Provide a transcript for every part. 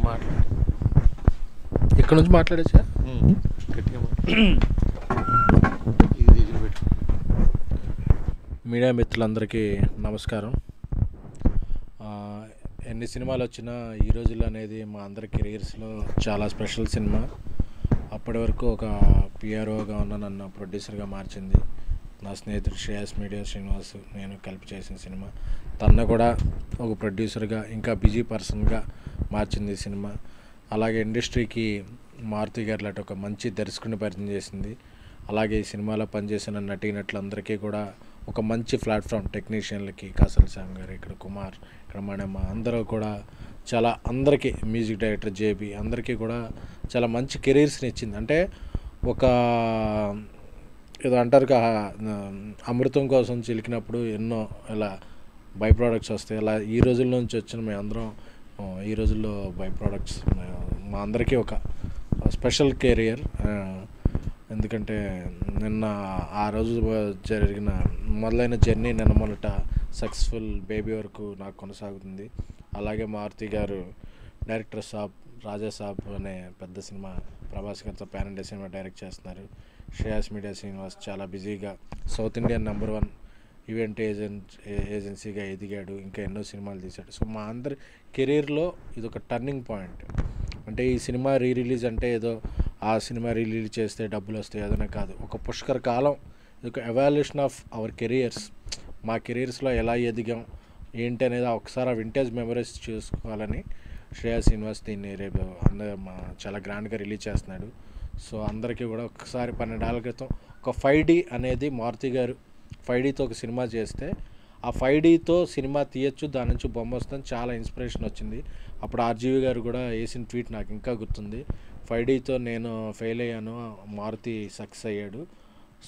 మాట్లాడు, ఇక్కడ నుంచి మాట్లాడచ్చా? గట్టిగా మీడియా మిత్రులందరికీ నమస్కారం. ఎన్ని సినిమాలు వచ్చినా ఈ రోజుల్లో అనేది మా అందరి కెరీర్స్లో చాలా స్పెషల్ సినిమా. అప్పటి వరకు ఒక పిఆర్ఓగా ఉన్న నన్ను ప్రొడ్యూసర్గా మార్చింది నా స్నేహితుడు శ్రేయస్ మీడియా శ్రీనివాస్, నేను కలిపి చేసిన సినిమా. తన కూడా ఒక ప్రొడ్యూసర్గా, ఇంకా బిజీ పర్సన్గా మార్చింది ఈ సినిమా. అలాగే ఇండస్ట్రీకి మారుతి గారు లాంటి ఒక మంచి దర్శకుడిని పరిచయం చేసింది. అలాగే ఈ సినిమాలో పనిచేసిన నటీనటులందరికీ కూడా ఒక మంచి ప్లాట్ఫామ్, టెక్నీషియన్లకి కాసల్ శ్యామ్ గారు, ఇక్కడ కుమార్, ఇక్కడ మణమ్మ, అందరూ కూడా చాలా, అందరికీ మ్యూజిక్ డైరెక్టర్ జేబీ, అందరికీ కూడా చాలా మంచి కెరీర్స్ని ఇచ్చింది. అంటే ఒక ఏదో అంటారు అమృతం కోసం చిలికినప్పుడు ఎన్నో ఇలా బై ప్రోడక్ట్స్ వస్తాయి. అలా ఈ రోజుల నుంచి వచ్చిన మేము అందరం ఈ రోజుల్లో బై ప్రోడక్ట్స్ మా అందరికీ ఒక స్పెషల్ కెరియర్. ఎందుకంటే నిన్న ఆ రోజు జరిగిన మొదలైన జర్నీ నిన్న మొదట సక్సెస్ఫుల్ బేబీ వరకు నాకు కొనసాగుతుంది. అలాగే మారుతి గారు డైరెక్టర్ సాబ్, రాజా సాబ్ అనే పెద్ద సినిమా ప్రభాస్ గారితో పాన్ ఇండియా సినిమా డైరెక్ట్ చేస్తున్నారు. శ్రేయస్ మీడియా శ్రీనివాస్ చాలా బిజీగా సౌత్ ఇండియన్ #1 ఈవెంట్ ఏజెన్సీగా ఎదిగాడు, ఇంకా ఎన్నో సినిమాలు తీశాడు. సో మా అందరి కెరీర్లో ఇది ఒక టర్నింగ్ పాయింట్. అంటే ఈ సినిమా రిలీజ్ అంటే ఏదో ఆ సినిమా రిలీజ్ చేస్తే డబ్బులు వస్తాయి అదనే కాదు, ఒక పుష్కర కాలం, ఇది ఒక ఎవాల్యుయేషన్ ఆఫ్ అవర్ కెరియర్స్. మా కెరీర్స్లో ఎలా ఎదిగాం ఏంటి అనేది ఒకసారి ఆ వింటేజ్ మెమరీస్ చూసుకోవాలని శ్రేయస్ శ్రీనివాస్ దీన్ని రేపు చాలా గ్రాండ్గా రిలీజ్ చేస్తున్నాడు. సో అందరికీ కూడా ఒకసారి 12 ఏళ్ల క్రితం ఒక 5D అనేది మారుతి గారు 5Dతో ఒక సినిమా చేస్తే ఆ 5Dతో సినిమా తీయచ్చు, దాని నుంచి బొమ్మ వస్తుంది, చాలా ఇన్స్పిరేషన్ వచ్చింది. అప్పుడు ఆర్జీవి గారు కూడా వేసిన ట్వీట్ నాకు ఇంకా గుర్తుంది, 5Dతో నేను ఫెయిల్ అయ్యాను, మారుతి సక్సెస్ అయ్యాడు.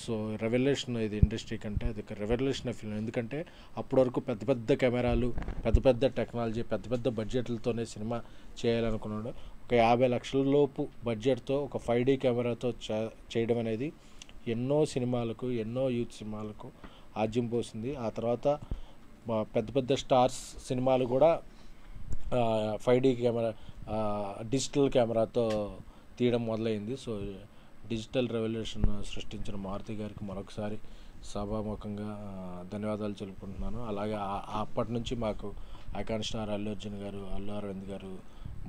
సో రెవల్యూషన్ ఇది ఇండస్ట్రీ కంటే, అది ఒక రెవల్యూషన్ ఫిల్మ్. ఎందుకంటే అప్పటి వరకు పెద్ద పెద్ద కెమెరాలు, పెద్ద పెద్ద టెక్నాలజీ, పెద్ద పెద్ద బడ్జెట్లతోనే సినిమా చేయాలనుకున్నాడు. ఒక 50 లక్షల లోపు బడ్జెట్తో ఒక 5D కెమెరాతో చేయడం అనేది ఎన్నో సినిమాలకు, ఎన్నో యూత్ సినిమాలకు ఆజ్యం పోసింది. ఆ తర్వాత పెద్ద పెద్ద స్టార్స్ సినిమాలు కూడా 5D కెమెరా, డిజిటల్ కెమెరాతో తీయడం మొదలైంది. సో డిజిటల్ రెవల్యూషన్ సృష్టించిన మారుతి గారికి మరొకసారి సభాముఖంగా ధన్యవాదాలు తెలుపుకుంటున్నాను. అలాగే అప్పటి నుంచి మాకు ఐకాన్ స్టార్ అల్లు అర్జున్ గారు, అల్లు అరవింద్ గారు,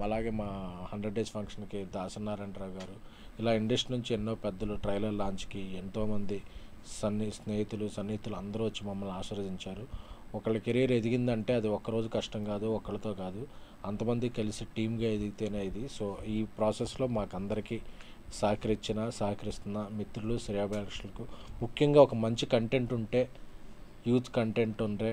అలాగే మా 100 డేస్ ఫంక్షన్కి దాసనారాయణరావు గారు, ఇలా ఇండస్ట్రీ నుంచి ఎన్నో పెద్దలు, ట్రైలర్ లాంచ్కి ఎంతోమంది సన్నిహితులు అందరూ వచ్చి మమ్మల్ని ఆశీర్వదించారు. ఒకళ్ళ కెరీర్ ఎదిగిందంటే అది ఒక్కరోజు కష్టం కాదు, ఒకళ్ళతో కాదు, అంతమంది కలిసి టీమ్గా ఎదిగితేనే ఇది. సో ఈ ప్రాసెస్లో మాకు అందరికీ సహకరిస్తున్న మిత్రులు, శ్రేయాభిలాషులకు, ముఖ్యంగా ఒక మంచి కంటెంట్ ఉంటే, యూత్ కంటెంట్ ఉంటే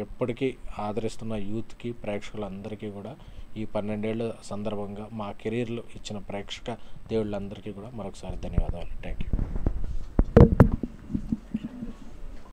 ఎప్పటికీ ఆదరిస్తున్న యూత్కి, ప్రేక్షకులందరికీ కూడా ఈ 12 ఏళ్ళ సందర్భంగా మా కెరీర్లో ఇచ్చిన ప్రేక్షక దేవుళ్ళందరికీ కూడా మరొకసారి ధన్యవాదాలు. Thank you.